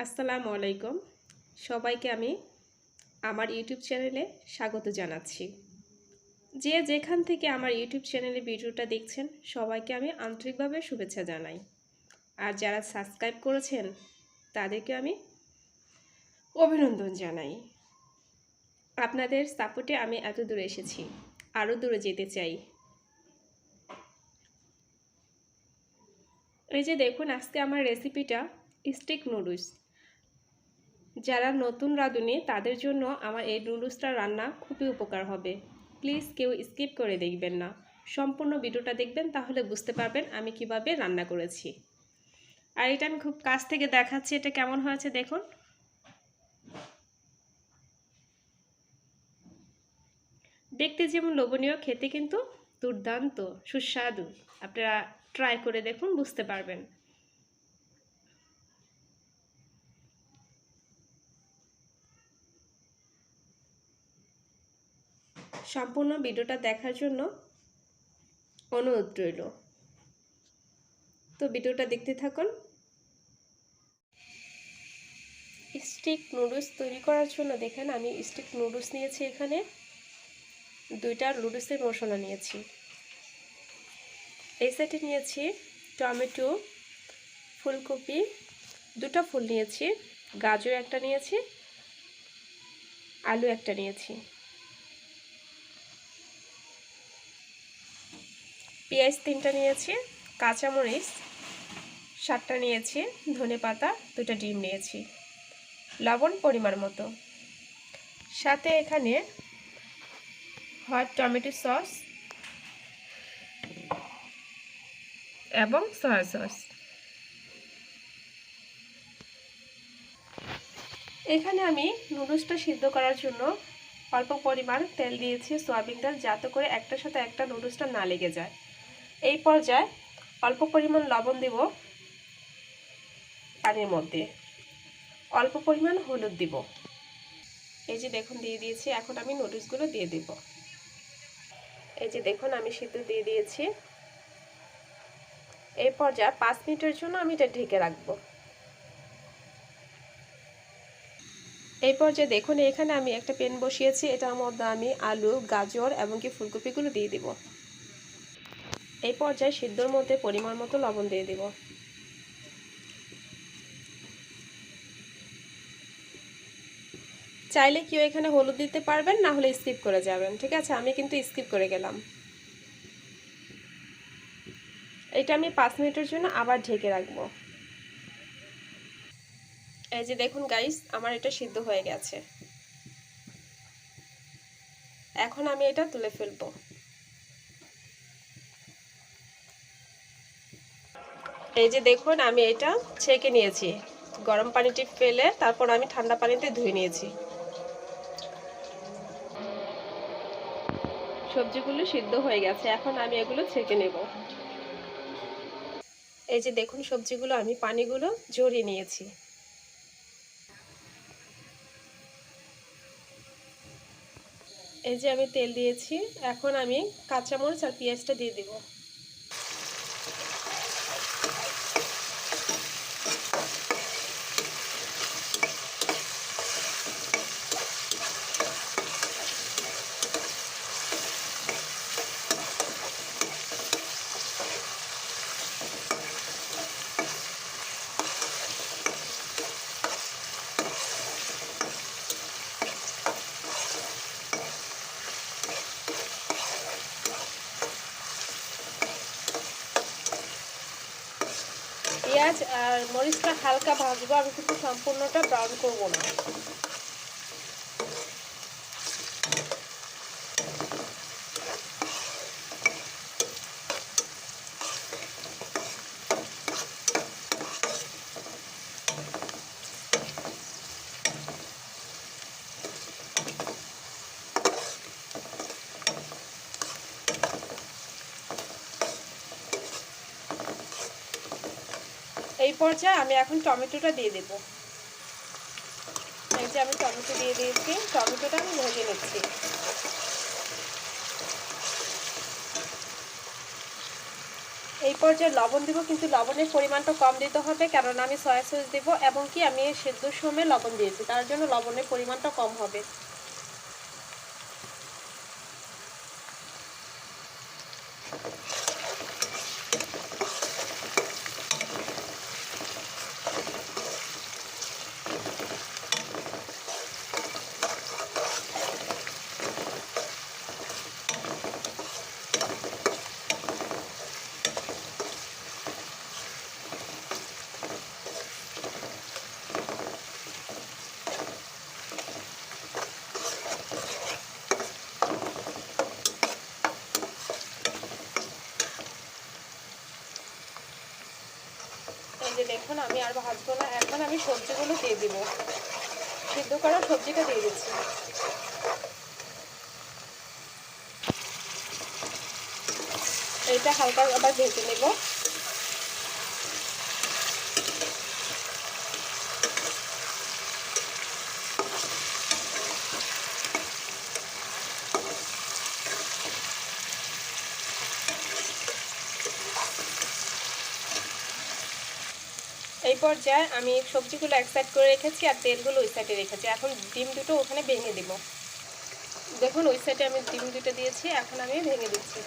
আসসালামু আলাইকুম। সবাইকে আমি আমার ইউটিউব চ্যানেলে স্বাগত জানাচ্ছি। যে যেখান থেকে আমার ইউটিউব চ্যানেলে ভিডিওটা দেখছেন সবাইকে আমি আন্তরিকভাবে শুভেচ্ছা জানাই। আর যারা সাবস্ক্রাইব করেছেন তাদেরকে আমি অভিনন্দন জানাই। আপনাদের সাপোর্টে আমি এত দূরে এসেছি, আরও দূরে যেতে চাই। এই যে দেখুন, আজকে আমার রেসিপিটা স্টিক নুডলস। যারা নতুন রাঁধুনি তাদের জন্য আমার এই নুডলসটা রান্না খুবই উপকার হবে। প্লিজ কেউ স্কিপ করে দেখবেন না, সম্পূর্ণ ভিডিওটা দেখবেন, তাহলে বুঝতে পারবেন আমি কিভাবে রান্না করেছি। আর এটা আমি খুব কাছ থেকে দেখাচ্ছি, এটা কেমন হয়েছে দেখুন। দেখতে যেমন লোভনীয়, খেতে কিন্তু দুর্দান্ত সুস্বাদু। আপনারা ট্রাই করে দেখুন, বুঝতে পারবেন। সম্পূর্ণ ভিডিওটা দেখার জন্য অনুরোধ রইল। তো ভিডিওটা দেখতে থাকুন। স্টিক নুডলস তৈরি করার জন্য দেখেন আমি স্টিক নুডলস নিয়েছি, এখানে 2টা নুডলসের মশলা নিয়েছি। এই সাইডে নিয়েছি টমেটো, ফুলকপি 2টা ফুল নিয়েছি, গাজর একটা নিয়েছি, আলু একটা নিয়েছি, পেঁয়াজ 3টা নিয়েছি, কাঁচামরিচ 7টা নিয়েছি, ধনেপাতা 2টা ডিম নিয়েছি, লবণ পরিমাণ মতো, সাথে এখানে হট টমেটো সস এবং সয়া সস। এখানে আমি নুডলসটা সিদ্ধ করার জন্য অল্প পরিমাণ তেল দিয়েছি, সয়াবিন তেল, যাতে করে একটার সাথে একটা নুডলসটা না লেগে যায়। এই পর্যায়ে অল্প পরিমাণ লবণ দেব পানির মধ্যে, অল্প পরিমাণ হলুদ দিব। এই যে দেখুন দিয়ে দিয়েছি। এখন আমি নুডলসগুলো দিয়ে দেব। এই যে দেখুন আমি সিদ্ধ দিয়ে দিয়েছি। এই পর্যায়ে 5 মিনিটের জন্য আমি এটা ঢেকে রাখবো। এই পর্যায়ে দেখুন এখানে আমি একটা প্যান বসিয়েছি, এটার মধ্যে আমি আলু, গাজর এবং কি ফুলকপিগুলো দিয়ে দিব। এই পর্যায়ে সিদ্ধর মধ্যে পরিমাণ মতো লবণ দিয়ে দিব। চাইলে কেউ এখানে হলুদ দিতে পারবেন, না হলে স্কিপ করে যাবেন, ঠিক আছে। আমি কিন্তু স্কিপ করে গেলাম। এটা আমি 5 মিনিটের জন্য আবার ঢেকে রাখবো। এই যে দেখুন গাইস, আমার এটা সিদ্ধ হয়ে গেছে। এখন আমি এটা তুলে ফেলবো। এই যে দেখুন আমি এটা ছেঁকে নিয়েছি, গরম পানিতে ফেলে তারপর আমি ঠান্ডা পানিতে ধুয়ে নিয়েছি। সবজিগুলো সিদ্ধ হয়ে গেছে, এখন আমি এগুলো ছেঁকে নেব। এই যে দেখুন সবজিগুলো আমি পানিগুলো ঝরিয়ে নিয়েছি। এই যে আমি তেল দিয়েছি, এখন আমি কাঁচামরিচ আর পেঁয়াজটা দিয়ে দিব। পেঁয়াজ আর মরিচটা হালকা ভাজবো, আমি কিন্তু সম্পূর্ণটা ব্রাউন করব না। এই পর্যায়ে আমি এখন টমেটোটা দিয়ে দেব। এই যে আমি টমেটো দিয়ে দিয়েছি, টমেটোটা আমি ভেজে নিচ্ছি। এই পর্যায়ে লবণ দিব, কিন্তু লবণের পরিমাণটা কম দিতে হবে, কারণ আমি সয়া সস দেবো এবং কি আমি সেদ্ধর সময় লবণ দিয়েছি, তার জন্য লবণের পরিমাণটা কম হবে। এই যে দেখুন আমি আর ভাজবো না, এখন আমি সবজিগুলো দিয়ে দিব, সিদ্ধ করা সবজিটা দিয়ে দিচ্ছি। এইটা হালকা আবার ভেজে নেব। এই পর্যায়ে আমি সবজিগুলো এক সাইড করে রেখেছি আর তেলগুলো ওই সাইডে রেখেছি। এখন ডিম দুটো ওখানে ভেঙে দিব। দেখুন ওই সাইডে আমি ডিম দুটো দিয়েছি, এখন আমি ভেঙে দিচ্ছি।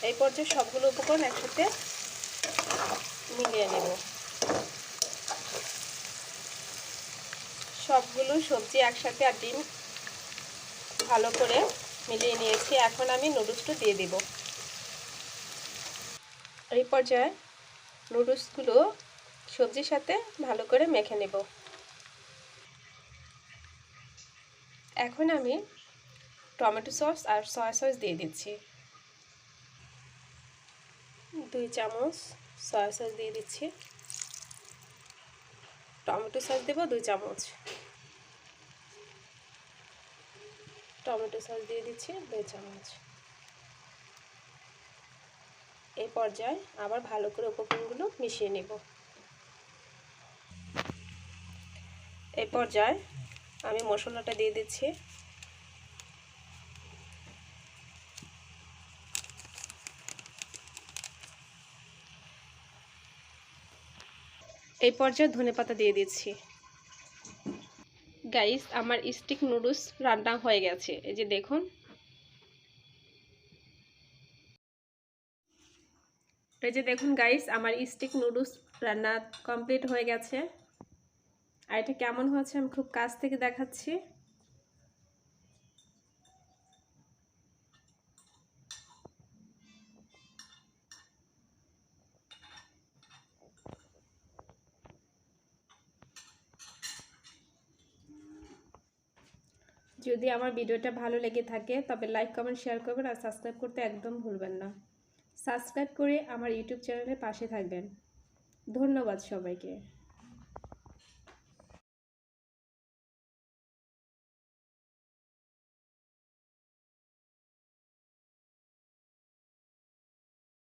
এই পর্যায়ে সবগুলো উপকরণ একসাথে মিলিয়ে নেব। সবগুলো সবজি একসাথে আর ডিম ভালো করে মিলিয়ে নিয়েছি। এখন আমি নুডলসটা দিয়ে দিব। এই পর্যায়ে নুডলসগুলো সবজির সাথে ভালো করে মেখে নেব। এখন আমি টমেটো সস আর সয়া সস দিয়ে দিচ্ছি। 2 চামচ সয়া সস দিয়ে দিচ্ছি। টমেটো সস দেব 2 চামচ। টমেটো সস দিয়ে দিচ্ছি 2 চামচ। এই পর্যায়ে আবার ভালো করে উপকরণগুলো মিশিয়ে নেব। এই পর্যায়ে আমি মশলাটা দিয়ে দিচ্ছি। এই পর্যায়ে ধনেপাতা দিয়ে দিচ্ছি। গাইস আমার স্টিক নুডলস রান্না হয়ে গেছে, এই যে দেখুন। এই যে দেখুন গাইস আমার স্টিক নুডলস রান্না কমপ্লিট হয়ে গেছে। আর এটা কেমন হয়েছে আমি খুব কাছ থেকে দেখাচ্ছি। যদি আমার ভিডিওটা ভালো লেগে থাকে তবে লাইক কমেন্ট শেয়ার করবেন আর সাবস্ক্রাইব করতে একদম ভুলবেন না। সাবস্ক্রাইব করে আমার ইউটিউব চ্যানেলের পাশে থাকবেন। ধন্যবাদ সবাইকে।